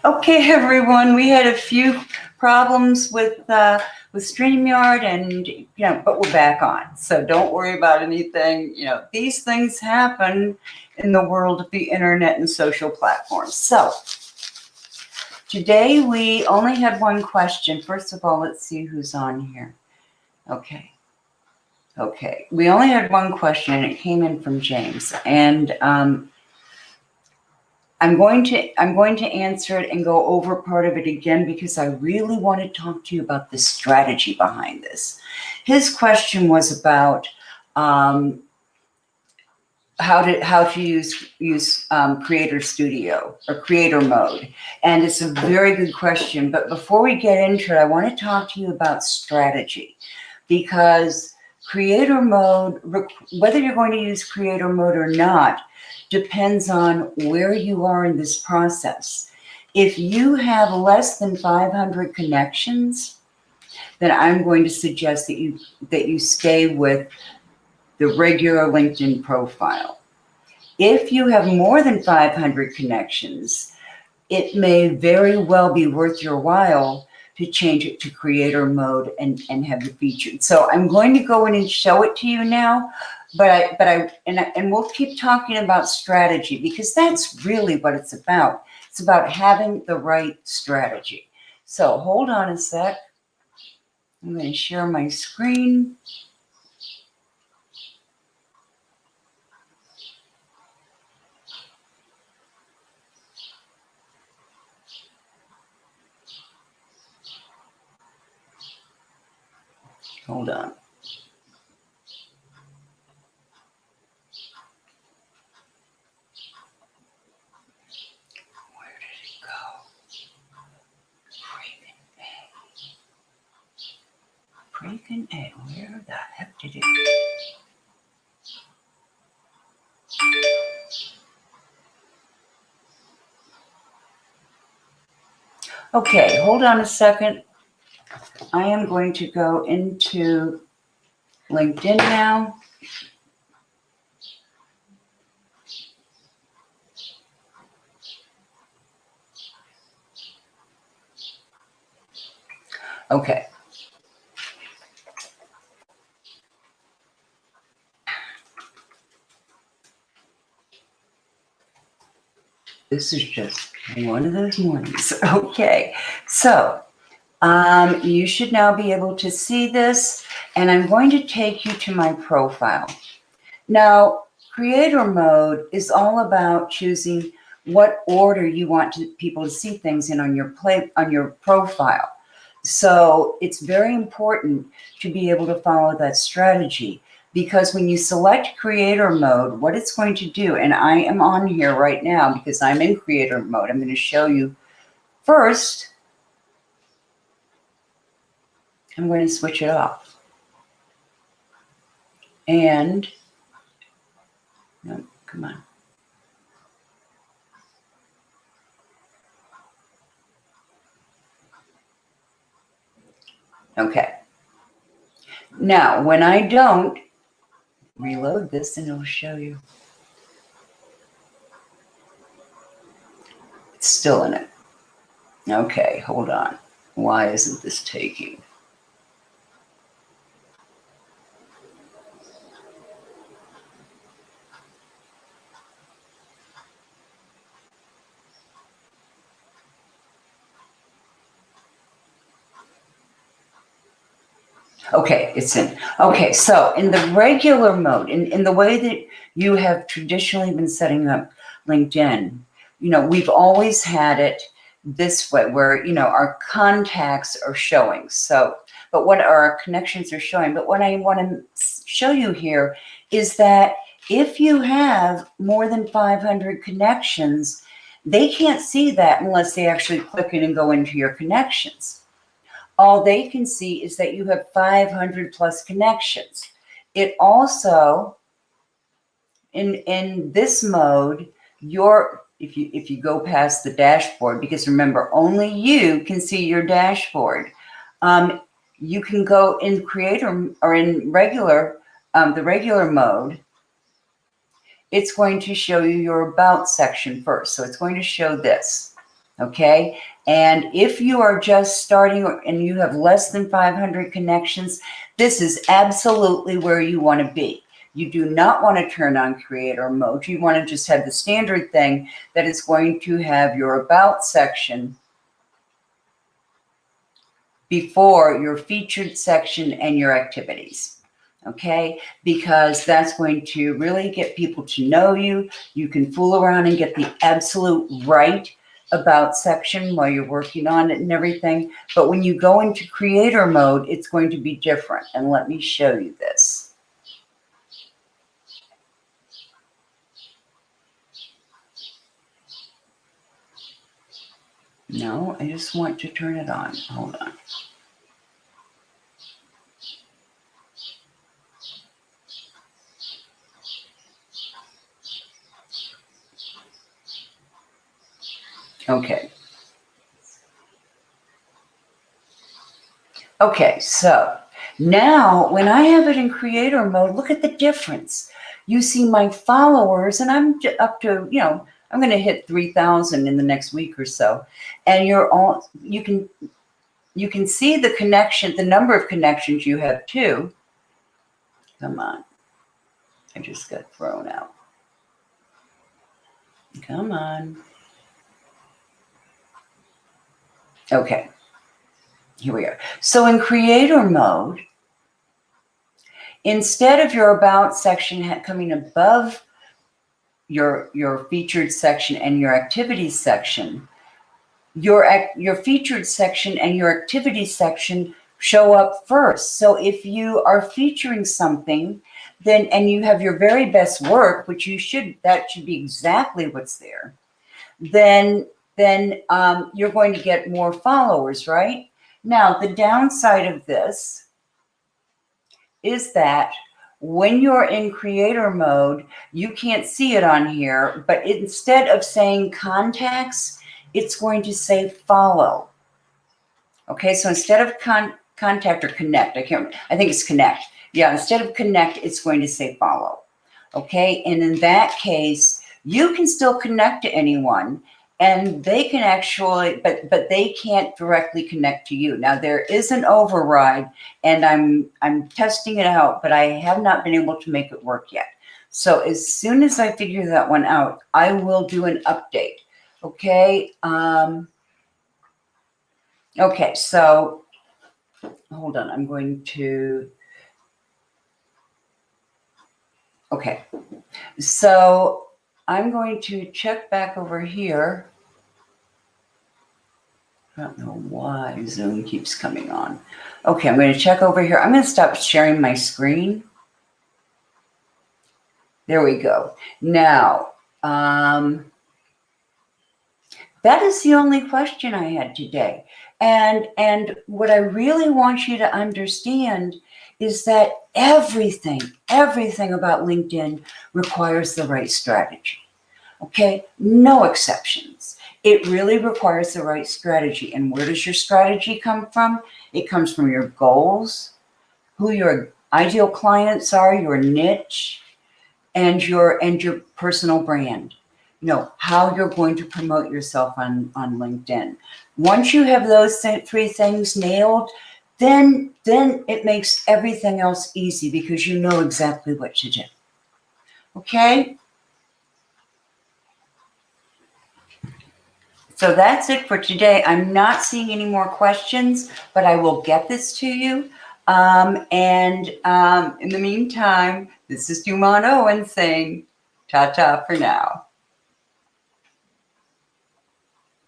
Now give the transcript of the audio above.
Okay, everyone, we had a few problems with StreamYard, and but we're back on. So don't worry about anything. These things happen in the world of the internet and social platforms. So today we only had one question. First of all, let's see who's on here. Okay. We only had one question, and it came in from James, and I'm going to answer it and go over part of it again because I really want to talk to you about the strategy behind this. His question was about how to use Creator Studio or Creator Mode, and it's a very good question. But before we get into it, I want to talk to you about strategy, because Creator Mode, whether you're going to use Creator Mode or not, depends on where you are in this process. If you have less than 500 connections, then I'm going to suggest that you stay with the regular LinkedIn profile. If you have more than 500 connections, it may very well be worth your while to change it to Creator Mode and have it featured. So I'm going to go in and show it to you now, but we'll keep talking about strategy, because that's really what it's about. It's about having the right strategy. So hold on a sec. I'm going to share my screen. Hold on. Where did it go? Freaking A. Where the heck did it go? Okay, hold on a second. I am going to go into LinkedIn now. Okay. This is just one of those mornings. Okay. So you should now be able to see this, and I'm going to take you to my profile. Now, Creator Mode is all about choosing what order you want people to see things in on your profile. So it's very important to be able to follow that strategy, because when you select Creator Mode, what it's going to do, and I am on here right now because I'm in Creator Mode. I'm going to show you first. I'm going to switch it off. And, no, come on. Okay. Now, when I don't, reload this and it'll show you. It's still in it. Okay, hold on. Why isn't this taking? Okay, it's in. Okay, so in the regular mode, in the way that you have traditionally been setting up LinkedIn, we've always had it this way where, our contacts are showing. So, but what our connections are showing. But what I want to show you here is that if you have more than 500 connections, they can't see that unless they actually click in and go into your connections. All they can see is that you have 500 plus connections. It also, in this mode, if you go past the dashboard, because remember, only you can see your dashboard. You can go in Creator or in regular, the regular mode. It's going to show you your About section first. So it's going to show this. Okay. And if you are just starting and you have less than 500 connections, this is absolutely where you want to be. You do not want to turn on creator mode. You want to just have the standard thing that is going to have your about section before your featured section and your activities. Okay, because that's going to really get people to know you. You can fool around and get the absolute right about section while you're working on it and everything. But when you go into creator mode, it's going to be different. And let me show you this. No, I just want to turn it on. Hold on. Okay. Okay, so now when I have it in creator mode, look at the difference. You see my followers, and I'm up to, I'm going to hit 3,000 in the next week or so. And you can see the connection, the number of connections you have too. Come on. I just got thrown out. Come on. Okay. Here we are. So in creator mode, instead of your about section coming above your featured section and your activities section, your featured section and your activities section show up first. So if you are featuring something, then and you have your very best work, which that should be exactly what's there, then you're going to get more followers, right? Now, the downside of this is that when you're in creator mode, you can't see it on here, but instead of saying contacts, it's going to say follow. Okay, so instead of contact or connect, I think it's connect. Yeah, instead of connect, it's going to say follow. Okay, and in that case, you can still connect to anyone, and they can actually, but they can't directly connect to you. Now there is an override, and I'm testing it out, but I have not been able to make it work yet. So as soon as I figure that one out, I will do an update. Okay. Okay, so hold on. I'm going to. Okay, so I'm going to check back over here. I don't know why Zoom keeps coming on. Okay, I'm going to check over here. I'm going to stop sharing my screen. There we go. Now, that is the only question I had today. And what I really want you to understand is that everything about LinkedIn requires the right strategy. Okay, no exceptions. It really requires the right strategy. And where does your strategy come from? It comes from your goals, who your ideal clients are, your niche, and your personal brand. How you're going to promote yourself on LinkedIn. Once you have those three things nailed, then it makes everything else easy because you know exactly what to do. Okay? So that's it for today. I'm not seeing any more questions, but I will get this to you. In the meantime, this is Dumont Owen saying ta-ta for now.